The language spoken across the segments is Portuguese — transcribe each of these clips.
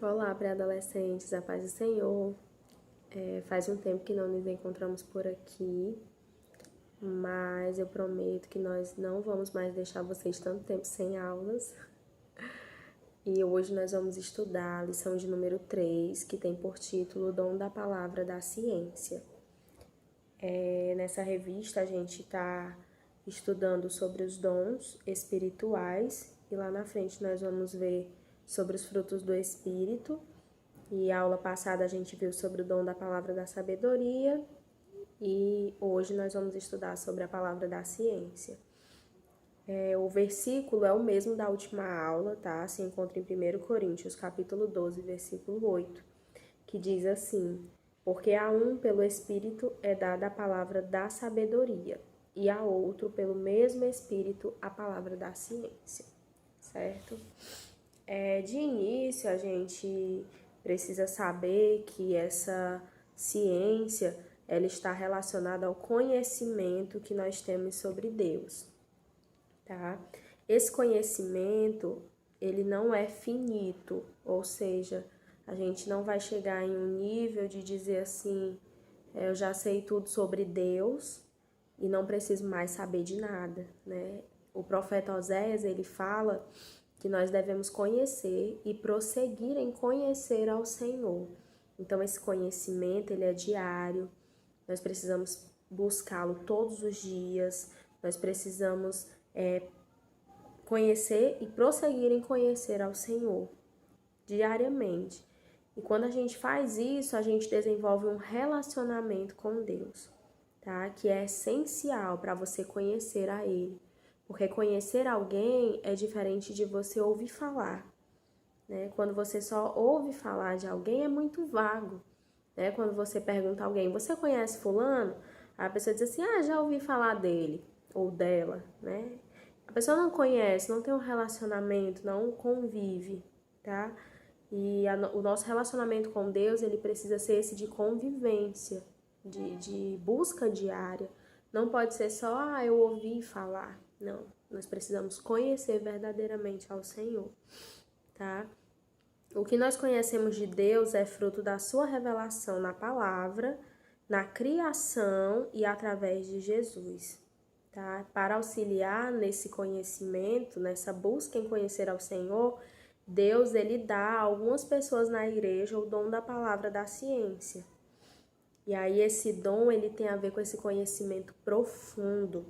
Olá, pré-adolescentes, a paz do Senhor. Faz um tempo que não nos encontramos por aqui, mas eu prometo que nós não vamos mais deixar vocês tanto tempo sem aulas. E hoje nós vamos estudar a lição de número 3, que tem por título O Dom da Palavra da Ciência. Nessa revista a gente está estudando sobre os dons espirituais e lá na frente nós vamos ver sobre os frutos do Espírito. E a aula passada a gente viu sobre o dom da palavra da sabedoria e hoje nós vamos estudar sobre a palavra da ciência. O versículo é o mesmo da última aula, tá? Se encontra em 1 Coríntios, capítulo 12, versículo 8, que diz assim: porque a um pelo Espírito é dada a palavra da sabedoria e a outro pelo mesmo Espírito a palavra da ciência, certo? De início a gente precisa saber que essa ciência ela está relacionada ao conhecimento que nós temos sobre Deus, tá? Esse conhecimento, ele não é finito, ou seja, a gente não vai chegar em um nível de dizer assim, eu já sei tudo sobre Deus e não preciso mais saber de nada, né? O profeta Oséias, ele fala que nós devemos conhecer e prosseguir em conhecer ao Senhor. Então, esse conhecimento, ele é diário, nós precisamos buscá-lo todos os dias, nós precisamos conhecer e prosseguir em conhecer ao Senhor diariamente. E quando a gente faz isso, a gente desenvolve um relacionamento com Deus, tá? Que é essencial para você conhecer a Ele. Porque conhecer alguém é diferente de você ouvir falar, né? Quando você só ouve falar de alguém é muito vago, né? Quando você pergunta a alguém, você conhece fulano? A pessoa diz assim, já ouvi falar dele ou dela, né? A pessoa não conhece, não tem um relacionamento, não convive, tá? E o nosso relacionamento com Deus, ele precisa ser esse de convivência, de busca diária. Não pode ser só, eu ouvi falar. Não, nós precisamos conhecer verdadeiramente ao Senhor, tá? O que nós conhecemos de Deus é fruto da sua revelação na palavra, na criação e através de Jesus, tá? Para auxiliar nesse conhecimento, nessa busca em conhecer ao Senhor, Deus, ele dá a algumas pessoas na igreja o dom da palavra da ciência. E aí esse dom, ele tem a ver com esse conhecimento profundo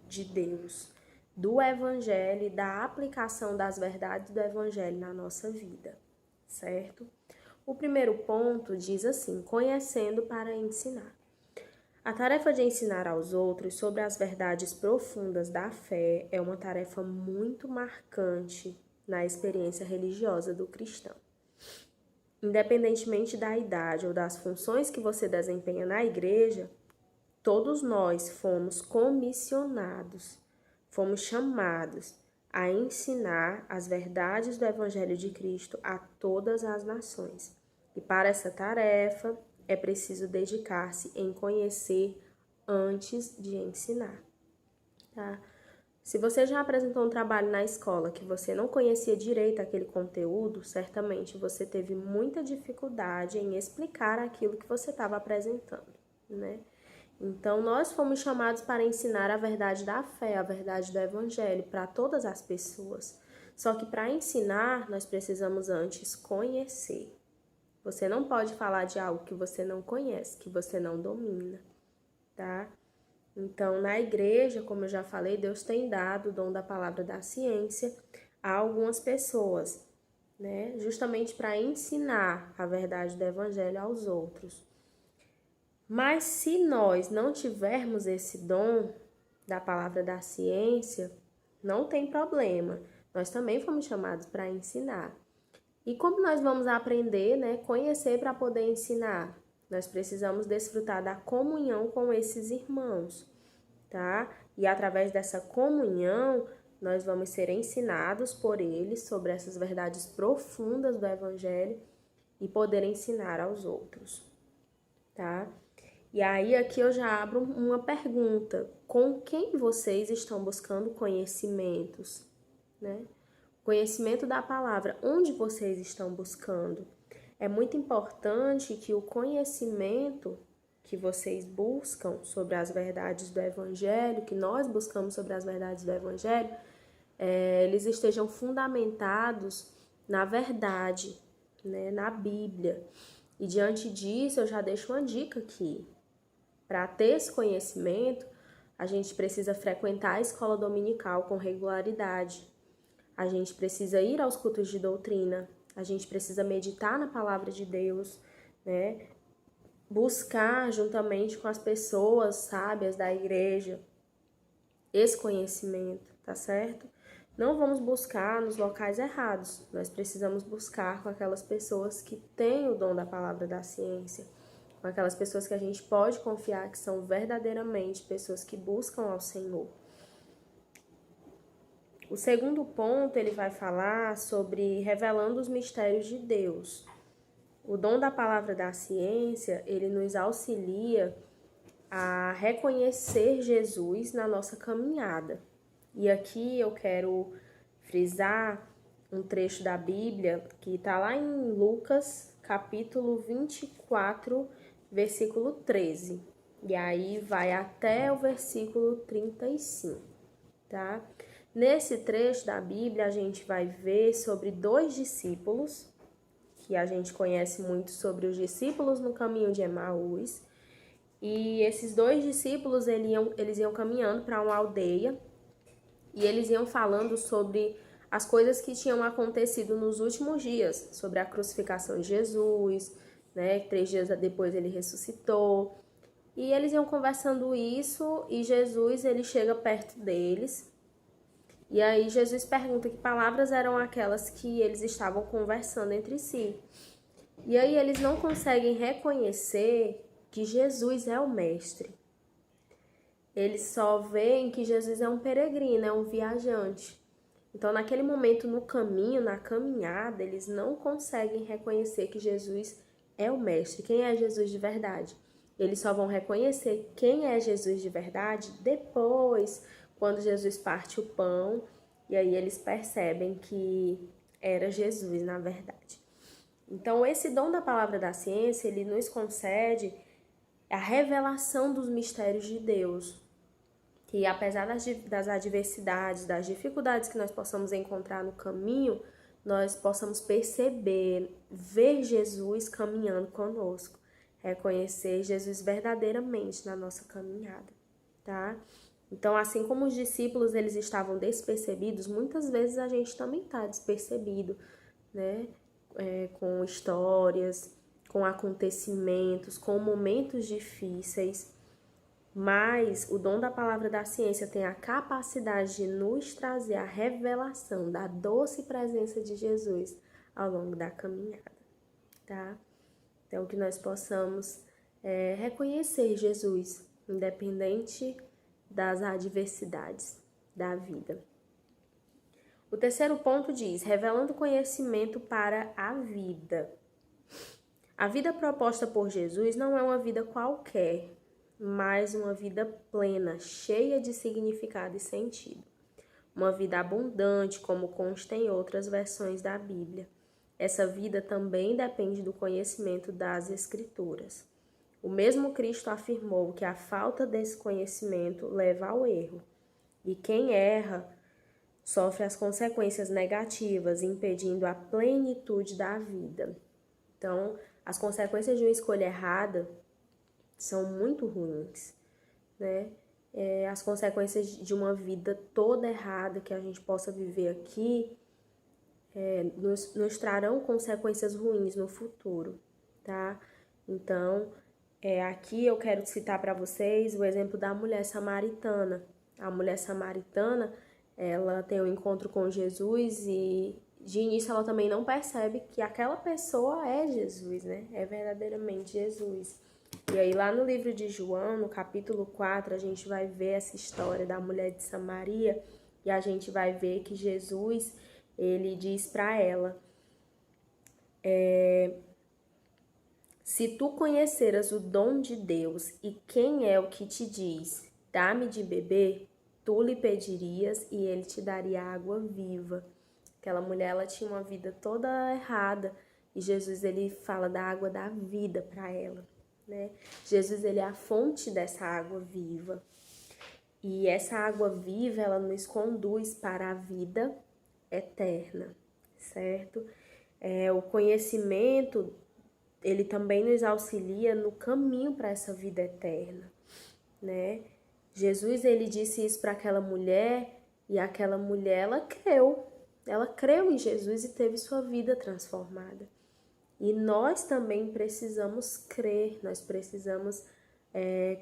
de Deus, do Evangelho e da aplicação das verdades do Evangelho na nossa vida, certo? O primeiro ponto diz assim, conhecendo para ensinar. A tarefa de ensinar aos outros sobre as verdades profundas da fé é uma tarefa muito marcante na experiência religiosa do cristão. Independentemente da idade ou das funções que você desempenha na igreja, todos nós fomos comissionados, fomos chamados a ensinar as verdades do Evangelho de Cristo a todas as nações. E para essa tarefa é preciso dedicar-se em conhecer antes de ensinar, tá? Se você já apresentou um trabalho na escola que você não conhecia direito aquele conteúdo, certamente você teve muita dificuldade em explicar aquilo que você estava apresentando, né? Então, nós fomos chamados para ensinar a verdade da fé, a verdade do Evangelho para todas as pessoas. Só que para ensinar, nós precisamos antes conhecer. Você não pode falar de algo que você não conhece, que você não domina, tá? Então, na igreja, como eu já falei, Deus tem dado o dom da palavra da ciência a algumas pessoas, né? Justamente para ensinar a verdade do Evangelho aos outros. Mas se nós não tivermos esse dom da palavra da ciência, não tem problema. Nós também fomos chamados para ensinar. E como nós vamos aprender, né? Conhecer para poder ensinar? Nós precisamos desfrutar da comunhão com esses irmãos, tá? E através dessa comunhão, nós vamos ser ensinados por eles sobre essas verdades profundas do Evangelho e poder ensinar aos outros, tá? E aí aqui eu já abro uma pergunta: com quem vocês estão buscando conhecimentos, né? Conhecimento da palavra, onde vocês estão buscando? é muito importante que o conhecimento que vocês buscam sobre as verdades do Evangelho, que nós buscamos sobre as verdades do Evangelho, eles estejam fundamentados na verdade, né, na Bíblia. E diante disso, eu já deixo uma dica aqui. Para ter esse conhecimento, a gente precisa frequentar a escola dominical com regularidade. A gente precisa ir aos cultos de doutrina. A gente precisa meditar na palavra de Deus, né? Buscar juntamente com as pessoas sábias da igreja esse conhecimento, tá certo? Não vamos buscar nos locais errados. Nós precisamos buscar com aquelas pessoas que têm o dom da palavra da ciência, com aquelas pessoas que a gente pode confiar que são verdadeiramente pessoas que buscam ao Senhor. O segundo ponto, ele vai falar sobre revelando os mistérios de Deus. O dom da palavra da ciência, ele nos auxilia a reconhecer Jesus na nossa caminhada. E aqui eu quero frisar um trecho da Bíblia que está lá em Lucas, capítulo 24, versículo 13. E aí vai até o versículo 35, tá? Nesse trecho da Bíblia, a gente vai ver sobre dois discípulos, que a gente conhece muito sobre os discípulos no caminho de Emaús. E esses dois discípulos, eles iam caminhando para uma aldeia e eles iam falando sobre as coisas que tinham acontecido nos últimos dias, sobre a crucificação de Jesus, né? 3 dias depois ele ressuscitou. E eles iam conversando isso e Jesus, ele chega perto deles. E aí Jesus pergunta que palavras eram aquelas que eles estavam conversando entre si. E aí eles não conseguem reconhecer que Jesus é o mestre. Eles só veem que Jesus é um peregrino, é um viajante. Então, naquele momento, no caminho, na caminhada, eles não conseguem reconhecer que Jesus é o mestre. Quem é Jesus de verdade? Eles só vão reconhecer quem é Jesus de verdade depois, quando Jesus parte o pão, e aí eles percebem que era Jesus, na verdade. Então, esse dom da palavra da ciência, ele nos concede a revelação dos mistérios de Deus, que apesar das adversidades, das dificuldades que nós possamos encontrar no caminho, nós possamos perceber, ver Jesus caminhando conosco, reconhecer Jesus verdadeiramente na nossa caminhada, tá? Então, assim como os discípulos, eles estavam despercebidos, muitas vezes a gente também está despercebido, né? Com histórias, com acontecimentos, com momentos difíceis, mas o dom da palavra da ciência tem a capacidade de nos trazer a revelação da doce presença de Jesus ao longo da caminhada, tá? Então, que nós possamos reconhecer Jesus, independente das adversidades da vida. O terceiro ponto diz, revelando conhecimento para a vida. A vida proposta por Jesus não é uma vida qualquer, mas uma vida plena, cheia de significado e sentido. Uma vida abundante, como consta em outras versões da Bíblia. Essa vida também depende do conhecimento das Escrituras. O mesmo Cristo afirmou que a falta desse conhecimento leva ao erro, e quem erra sofre as consequências negativas, impedindo a plenitude da vida. Então, as consequências de uma escolha errada são muito ruins, né? As consequências de uma vida toda errada que a gente possa viver aqui nos trarão consequências ruins no futuro, tá? Então, aqui eu quero citar para vocês o exemplo da mulher samaritana. A mulher samaritana, ela tem um encontro com Jesus e de início ela também não percebe que aquela pessoa é Jesus, né? É verdadeiramente Jesus. E aí lá no livro de João, no capítulo 4, a gente vai ver essa história da mulher de Samaria e a gente vai ver que Jesus, ele diz para ela, se tu conheceras o dom de Deus e quem é o que te diz, dá-me de beber, tu lhe pedirias e ele te daria água viva. Aquela mulher, ela tinha uma vida toda errada, E Jesus, ele fala da água da vida para ela, né? Jesus, ele é a fonte dessa água viva. E essa água viva, ela nos conduz para a vida eterna, certo? O conhecimento, ele também nos auxilia no caminho para essa vida eterna, né? Jesus, ele disse isso para aquela mulher e aquela mulher, ela creu em Jesus e teve sua vida transformada. E nós também precisamos crer, nós precisamos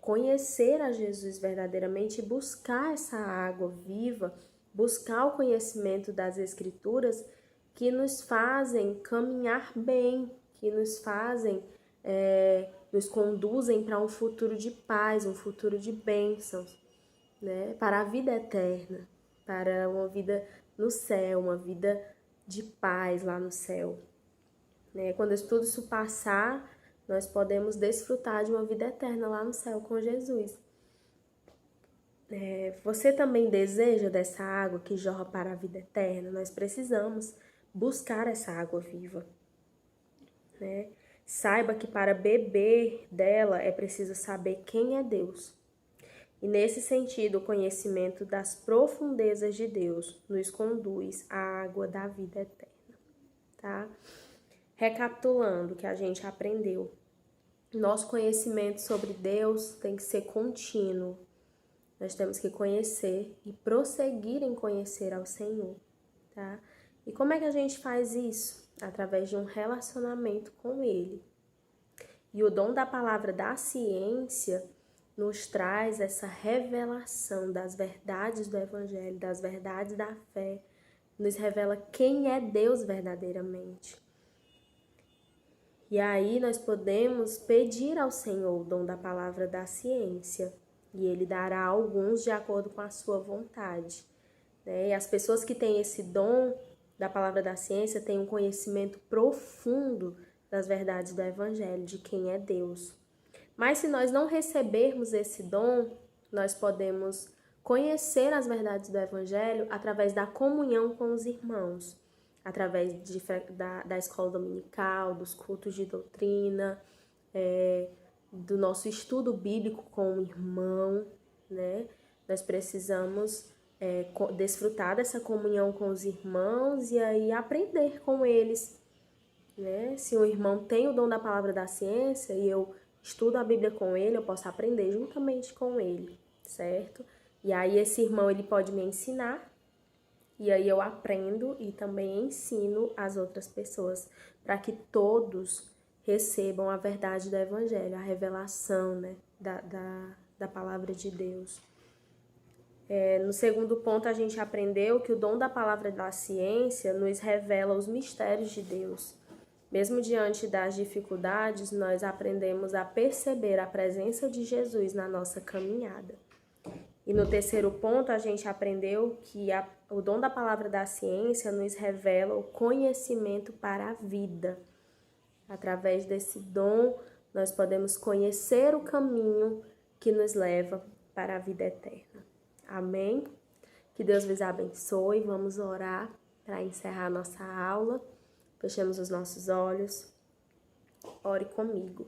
conhecer a Jesus verdadeiramente e buscar essa água viva, buscar o conhecimento das Escrituras que nos fazem caminhar bem, que nos fazem, nos conduzem para um futuro de paz, um futuro de bênçãos, né? Para a vida eterna, para uma vida no céu, uma vida de paz lá no céu. Né? Quando tudo isso passar, nós podemos desfrutar de uma vida eterna lá no céu com Jesus. Você também deseja dessa água que jorra para a vida eterna? Nós precisamos buscar essa água viva, né? Saiba que para beber dela é preciso saber quem é Deus. E nesse sentido, o conhecimento das profundezas de Deus nos conduz à água da vida eterna, tá? Recapitulando o que a gente aprendeu, nosso conhecimento sobre Deus tem que ser contínuo. Nós temos que conhecer e prosseguir em conhecer ao Senhor, tá? E como é que a gente faz isso? Através de um relacionamento com Ele. E o dom da palavra da ciência nos traz essa revelação das verdades do Evangelho, das verdades da fé, nos revela quem é Deus verdadeiramente. E aí nós podemos pedir ao Senhor o dom da palavra da ciência, e Ele dará a alguns de acordo com a sua vontade, né? E as pessoas que têm esse dom da palavra da ciência têm um conhecimento profundo das verdades do Evangelho, de quem é Deus. Mas se nós não recebermos esse dom, nós podemos conhecer as verdades do Evangelho através da comunhão com os irmãos, através da escola dominical, dos cultos de doutrina, do nosso estudo bíblico com o irmão, né? Nós precisamos desfrutar dessa comunhão com os irmãos e aí aprender com eles, né? Se o irmão tem o dom da palavra da ciência e eu estudo a Bíblia com ele, eu posso aprender juntamente com ele, certo? E aí esse irmão, ele pode me ensinar, e aí eu aprendo e também ensino as outras pessoas, para que todos recebam a verdade do Evangelho, a revelação, né, da palavra de Deus. No segundo ponto, a gente aprendeu que o dom da palavra da ciência nos revela os mistérios de Deus. Mesmo diante das dificuldades, nós aprendemos a perceber a presença de Jesus na nossa caminhada. E no terceiro ponto, a gente aprendeu que o dom da palavra da ciência nos revela o conhecimento para a vida. Através desse dom, nós podemos conhecer o caminho que nos leva para a vida eterna. Amém? Que Deus vos abençoe. Vamos orar para encerrar nossa aula. Fechemos os nossos olhos. Ore comigo.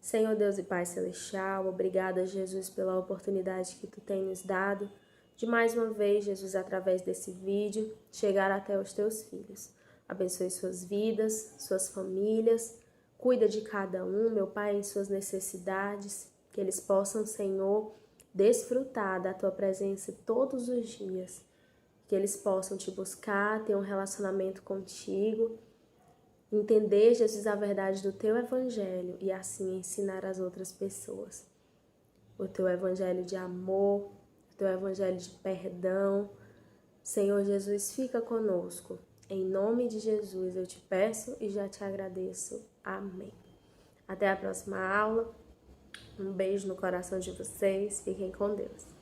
Senhor Deus e Pai Celestial, obrigada, Jesus, pela oportunidade que Tu tem nos dado de mais uma vez, Jesus, através desse vídeo, chegar até os Teus filhos. Abençoe suas vidas, suas famílias, cuida de cada um, meu Pai, em suas necessidades, que eles possam, Senhor, desfrutar da Tua presença todos os dias, que eles possam Te buscar, ter um relacionamento contigo, entender, Jesus, a verdade do Teu Evangelho e assim ensinar as outras pessoas. O Teu Evangelho de amor, o Teu Evangelho de perdão. Senhor Jesus, fica conosco. Em nome de Jesus eu te peço e já te agradeço. Amém. Até a próxima aula. Um beijo no coração de vocês. Fiquem com Deus.